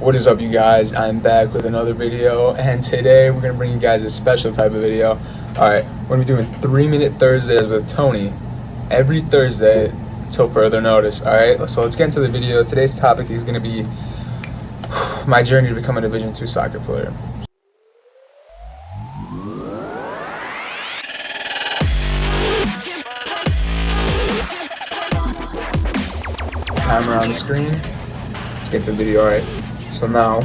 What is up, you guys? I'm back with another video, and today we're gonna bring you guys a special type of video. Alright, we're gonna be doing 3-minute Thursdays with Tony every Thursday till further notice. Alright, so let's get into the video. Today's topic is gonna be my journey to become a Division II soccer player. Timer on the screen. Let's get to the video. Alright, so now,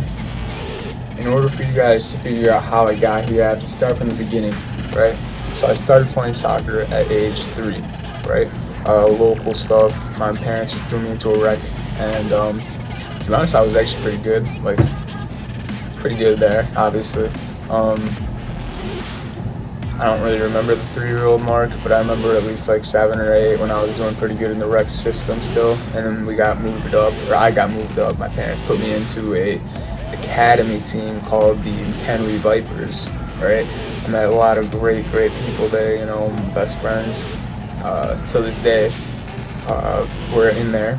in order for you guys to figure out how I got here, I have to start from the beginning, right? So I started playing soccer at age 3, right? Local stuff. My parents just threw me into a rec, and to be honest, I was actually pretty good. Like, pretty good there, obviously. I don't really remember the 3-year-old mark, but I remember at least like 7 or 8 when I was doing pretty good in the rec system still. And then we got moved up, or I got moved up. My parents put me into a academy team called the McHenry Vipers, right? I met a lot of great people there, you know, best friends till this day. We're in there.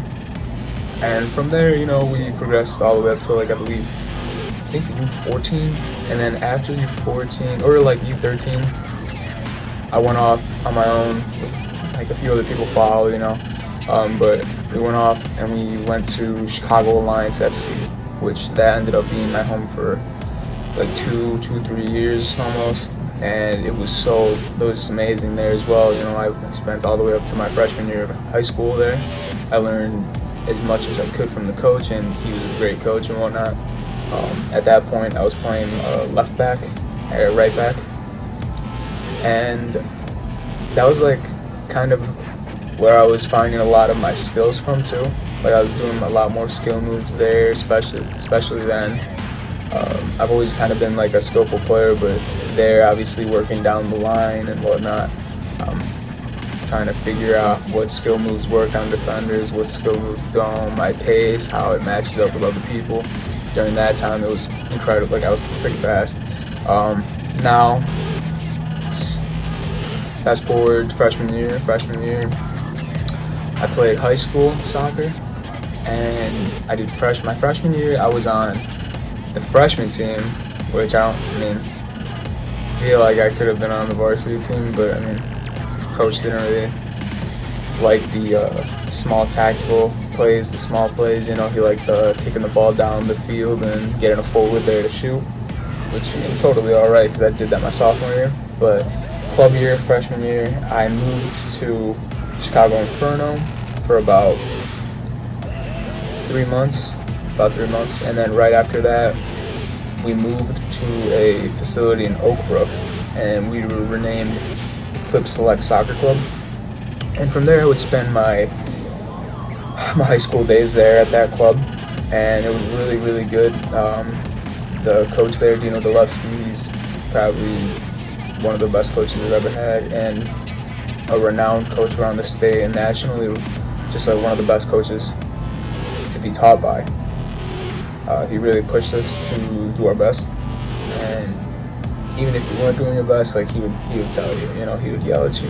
And from there, you know, we progressed all the way up to, like, I think U14, and then after U14, or like U13, I went off on my own with like a few other people followed, you know, but we went off and we went to Chicago Alliance FC, which that ended up being my home for like 3 years almost, and it was just amazing there as well. You know, I spent all the way up to my freshman year of high school there. I learned as much as I could from the coach, and he was a great coach and whatnot. At that point, I was playing left back, right back, and that was like kind of where I was finding a lot of my skills from too. Like, I was doing a lot more skill moves there, especially then. I've always kind of been like a skillful player, but there, obviously working down the line and whatnot, trying to figure out what skill moves work on defenders, what skill moves don't, my pace, how it matches up with other people. During that time, it was incredible. Like, I was pretty fast. Now, fast forward to freshman year, I played high school soccer, and I did my freshman year. I was on the freshman team, which I feel like I could have been on the varsity team, but I mean, coach didn't really like the small tactical plays, the small plays. You know, he liked kicking the ball down the field and getting a forward there to shoot, which, I mean, totally all right, because I did that my sophomore year. But club year, freshman year, I moved to Chicago Inferno for about 3 months, and then right after that, we moved to a facility in Oak Brook, and we were renamed Clip Select Soccer Club. And from there, I would spend my high school days there at that club, and it was really good. The coach there, Dino Delevsky, he's probably one of the best coaches I've ever had, and a renowned coach around the state and nationally, just like one of the best coaches to be taught by. He really pushed us to do our best, and even if you weren't doing your best, like, he would tell you, you know, he would yell at you.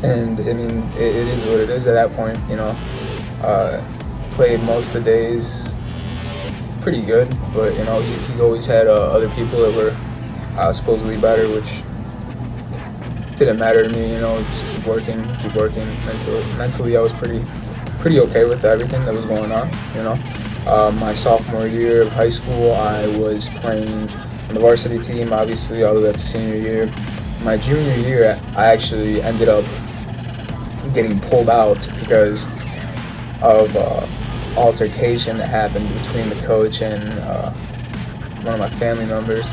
And I mean, it is what it is at that point, you know. Played most of the days pretty good, but, you know, he always had other people that were supposedly better, which didn't matter to me, you know. Just keep working. Mentally, I was pretty okay with everything that was going on, you know. My sophomore year of high school, I was playing on the varsity team, obviously, all the way up to senior year. My junior year, I actually ended up getting pulled out because of altercation that happened between the coach and one of my family members,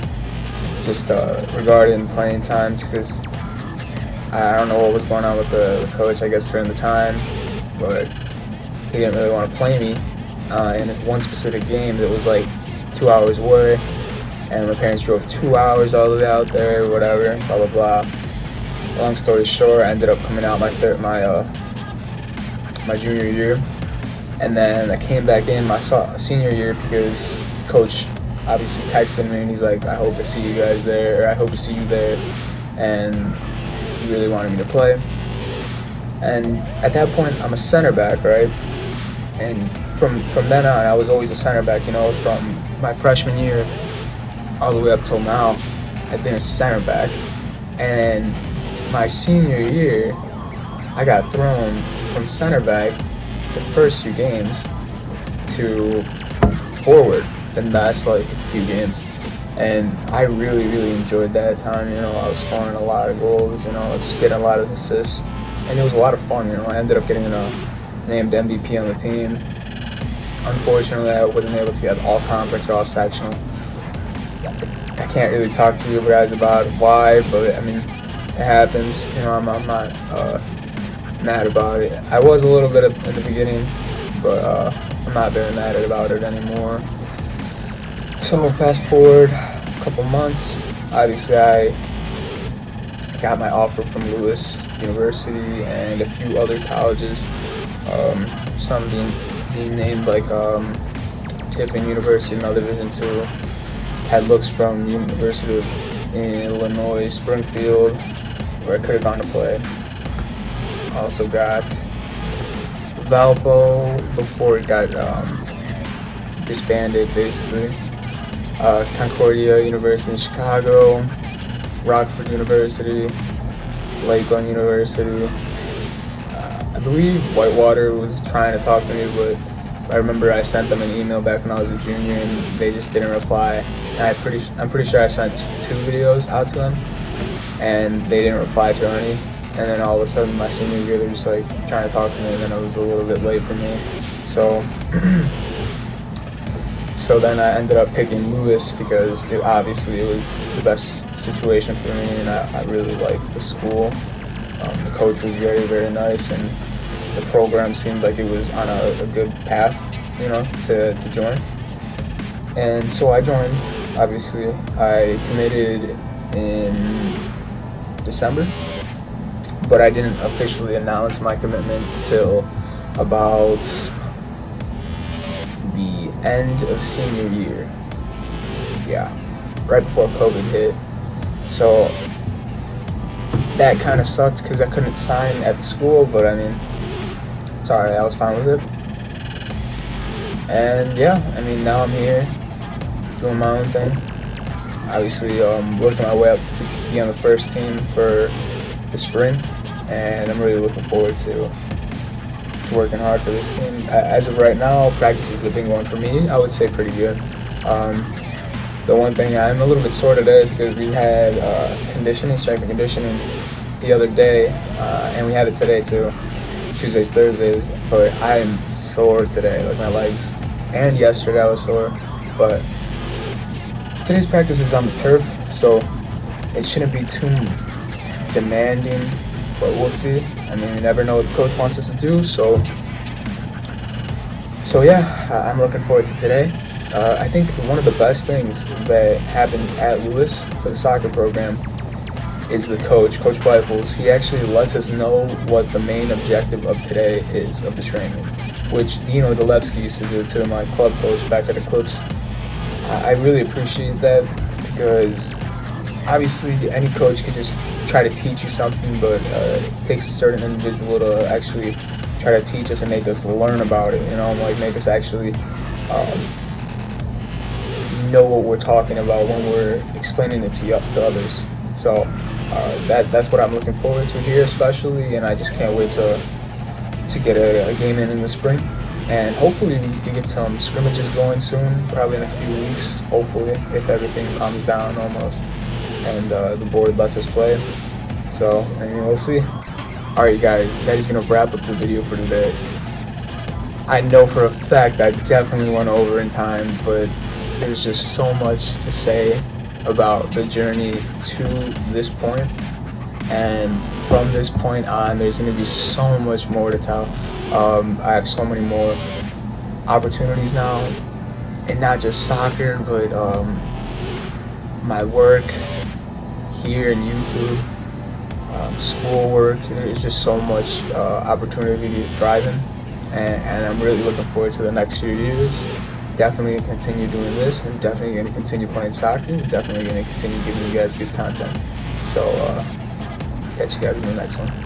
just regarding playing times, because I don't know what was going on with the coach, I guess, during the time, but he didn't really want to play me in one specific game that was like 2 hours away, and my parents drove 2 hours all the way out there, whatever, blah blah blah. Long story short, I ended up coming out my junior year, and then I came back in my senior year because coach obviously texted me and he's like, I hope to see you guys there, or I hope to see you there, and he really wanted me to play. And at that point, I'm a center back, right? And from then on, I was always a center back, you know, from my freshman year all the way up till now, I've been a center back. And my senior year, I got thrown from center back the first few games to forward the last like few games. And I really enjoyed that time. I was scoring a lot of goals. I was getting a lot of assists, and it was a lot of fun. I ended up getting named MVP on the team. Unfortunately, I wasn't able to get all conference or all sectional. I can't really talk to you guys about why, but I mean, it happens. I'm not mad about it. I was a little bit in the beginning, but I'm not very mad about it anymore. So fast forward a couple months, obviously I got my offer from Lewis University and a few other colleges, some being named like Tiffin University, another Division II. Had looks from University in Illinois, Springfield, where I could have gone to play. Also got Valpo before it got disbanded, basically. Concordia University in Chicago, Rockford University, Lakeland University. I believe Whitewater was trying to talk to me, but I remember I sent them an email back when I was a junior, and they just didn't reply. And I'm pretty sure I sent 2 videos out to them, and they didn't reply to any. And then all of a sudden, my senior year, they're just like trying to talk to me, and then it was a little bit late for me. So then I ended up picking Lewis because obviously it was the best situation for me, and I really liked the school. The coach was very nice, and the program seemed like it was on a good path, to join. And so I joined. Obviously, I committed in December, but I didn't officially announce my commitment till about the end of senior year. Yeah, right before COVID hit. So that kind of sucked because I couldn't sign at the school, but I mean, it's alright, I was fine with it. And yeah, I mean, now I'm here doing my own thing. Obviously, working my way up to be on the first team for the spring, and I'm really looking forward to working hard for this team. As of right now, practices have been going for me, I would say, pretty good. The one thing, I'm a little bit sore today because we had strength and conditioning the other day, and we had it today too, Tuesdays, Thursdays, but I am sore today, like my legs, and yesterday I was sore, but today's practice is on the turf, so it shouldn't be too demanding, but we'll see. I mean, you never know what the coach wants us to do, so yeah, I'm looking forward to today. I think one of the best things that happens at Lewis for the soccer program is the coach, Coach Bleifels. He actually lets us know what the main objective of today is, of the training, which Dino Dolevsky used to do too, my club coach back at Eclipse. I really appreciate that because obviously any coach can just try to teach you something, but it takes a certain individual to actually try to teach us and make us learn about it, like make us actually know what we're talking about when we're explaining it to others. So that's what I'm looking forward to here especially, and I just can't wait to get a game in the spring. And hopefully we get some scrimmages going soon, probably in a few weeks, hopefully, if everything calms down almost, and the board lets us play. So, I mean, we'll see. Alright guys, that is going to wrap up the video for today. I know for a fact I definitely went over in time, but there's just so much to say about the journey to this point, and from this point on there's going to be so much more to tell. I have so many more opportunities now, and not just soccer, but my work here in YouTube, schoolwork. There's just so much opportunity to thrive in, and I'm really looking forward to the next few years. Definitely going to continue doing this, and definitely going to continue playing soccer, definitely going to continue giving you guys good content. So catch you guys in the next one.